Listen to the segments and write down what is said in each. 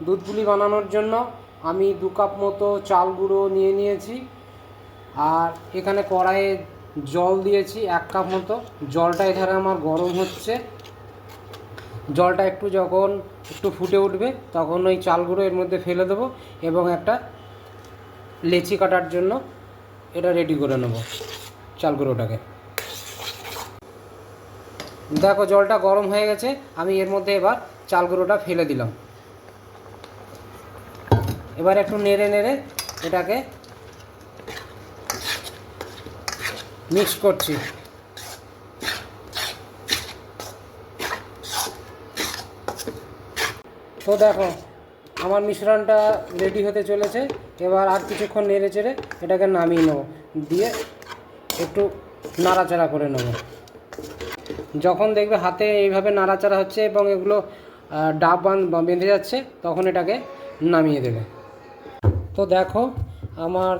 দুধ পুলি বানানোর জন্য আমি 2 কাপ মতো চাল গুঁড়ো নিয়ে নিয়েছি। আর এখানে কড়াইয়ে জল দিয়েছি 1 কাপ মতো। জলটা এধারে আমার গরম হচ্ছে। জলটা যখন একটু ফুটে উঠবে তখন ওই চাল গুঁড়ো এর মধ্যে ফেলে দেবো এবং একটা লেচি কাটার জন্য এটা রেডি করে নেব চাল গুঁড়োটাকে। দেখো জলটা গরম হয়ে গেছে, আমি এর মধ্যে এবার চাল গুঁড়োটা ফেলে দিলাম। এবার একটু নেড়ে নেড়ে এটাকে মিক্স করছি। তো দেখো আমার মিশ্রণটা রেডি হতে চলেছে। এবার আর কিছুক্ষণ নেড়ে চেড়ে এটাকে নামিয়ে নেব, দিয়ে একটু নাড়াচাড়া করে নেব। যখন দেখবে হাতে এইভাবে নাড়াচাড়া হচ্ছে এবং এগুলো ডাব বেঁধে যাচ্ছে তখন এটাকে নামিয়ে দেবে। তো দেখো আমার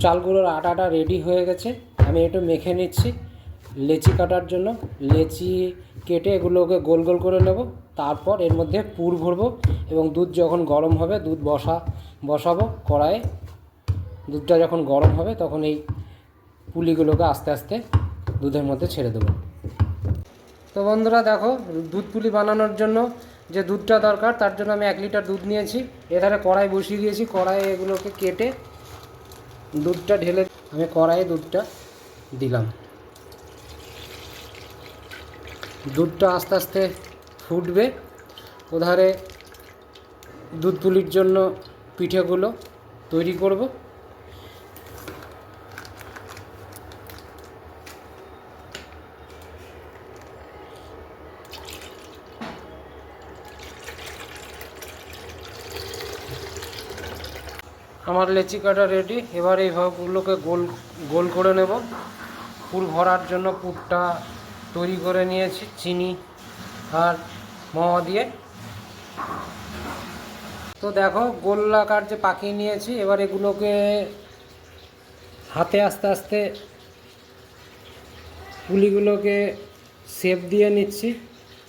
চাল গুঁড়োর আটাটা রেডি হয়ে গেছে। আমি একটু মেখে নিচ্ছি লেচি কাটার জন্য। লেচি কেটে এগুলোকে গোল গোল করে নেব, তারপর এর মধ্যে পুর ভরবো এবং দুধ যখন গরম হবে দুধ বসাবো কড়াইয়ে। দুধটা যখন গরম হবে তখন এই পুলিগুলোকে আস্তে আস্তে দুধের মধ্যে ছেড়ে দেবো। তো বন্ধুরা দেখো দুধ পুলি বানানোর জন্য যে দুধটা দরকার তার জন্য আমি 1 লিটার দুধ নিয়েছি। এধারে কড়াই বসিয়ে দিয়েছি। কড়াইয়ে এগুলোকে কেটে দুধটা ঢেলে আমি কড়াইয়ে দুধটা দিলাম। দুধটা আস্তে আস্তে ফুটবে। ওধারে দুধ পুলির জন্য পিঠেগুলো তৈরি করব। আমার লেচি কাটা রেডি। এবার এই ভাবগুলোকে গোল গোল করে নেব। পুর ভরার জন্য পুরটা তৈরি করে নিয়েছি চিনি আর মোয়া দিয়ে। তো দেখো গোলাকার যে পাকিয়ে নিয়েছি, এবার এগুলোকে হাতে আস্তে আস্তে পুলিগুলোকে শেপ দিয়ে নিচ্ছি।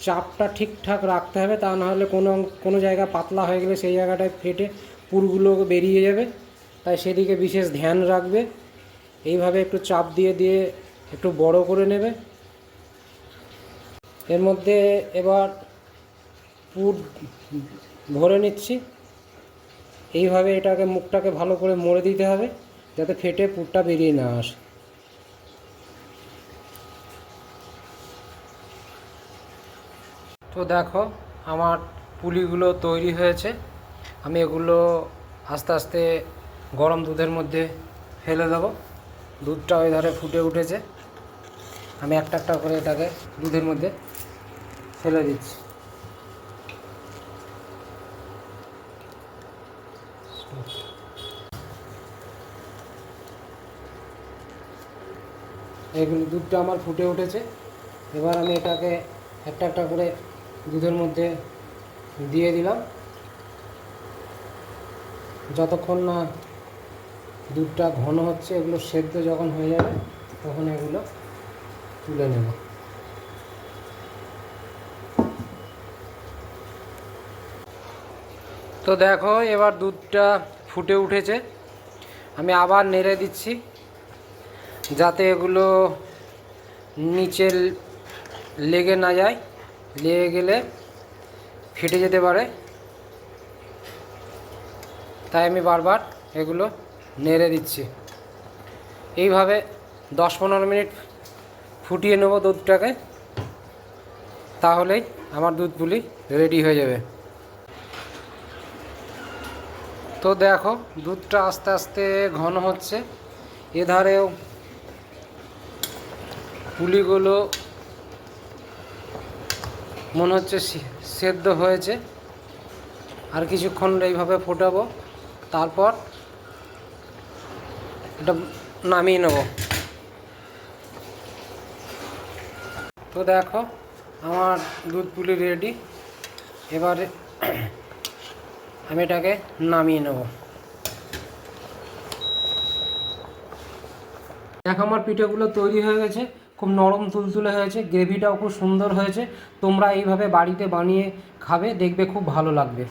চাপটা ঠিকঠাক রাখতে হবে, তা নাহলে কোনো জায়গা পাতলা হয়ে গেলে সেই জায়গাটায় ফেটে পুরগুলো বেরিয়ে যাবে, তাই সেদিকে বিশেষ ধ্যান রাখবে। এইভাবে একটু চাপ দিয়ে দিয়ে একটু বড় করে নেবে। এর মধ্যে এবার পুর ভরে নিচ্ছি। এইভাবে এটাকে মুখটাকে ভালো করে মুড়ে দিতে হবে যাতে ফেটে পুরটা বেরিয়ে না আসে। তো দেখো আমার পুলিগুলো তৈরি হয়েছে। আমি এগুলো আস্তে আস্তে গরম দুধের মধ্যে ফেলে দেবো। দুধটা ওই ধারে ফুটে উঠেছে, আমি একটা একটা করে এটাকে দুধের মধ্যে ফেলে দিচ্ছি। এগুলো দুধটা আমার ফুটে উঠেছে। এবার আমি এটাকে একটা একটা করে দুধের মধ্যে দিয়ে দিলাম। যতক্ষণ না দুধটা ঘন হচ্ছে, এগুলো সেদ্ধ যখন হয়ে যাবে তখন এগুলো তুলে নেব। তো দেখো এবার দুধটা ফুটে উঠেছে। আমি আবার নেড়ে দিচ্ছি যাতে এগুলো নিচে লেগে না যায়। লেগে গেলে ফেটে যেতে পারে, তাই আমি বারবার এগুলো নেড়ে দিচ্ছি। এইভাবে 10-15 মিনিট ফুটিয়ে নেব দুধটাকে, তাহলেই আমার দুধ পুলি রেডি হয়ে যাবে। তো দেখো দুধটা আস্তে আস্তে ঘন হচ্ছে। এধারেও পুলিগুলো মনে হচ্ছে সেদ্ধ হয়েছে। আর কিছুক্ষণ এইভাবে ফোটাবো, তারপর এটা নামিয়ে নেব। তো দেখো আমার দুধ পুলি রেডি। এবারে আমি এটাকে নামিয়ে নেব। দেখো আমার পিঠেগুলো তৈরি হয়ে গেছে। খুব নরম তুলতুলে হয়েছে, গ্রেভিটাও খুব সুন্দর হয়েছে। তোমরা এইভাবে বাড়িতে বানিয়ে খাবে, দেখবে খুব ভালো লাগবে।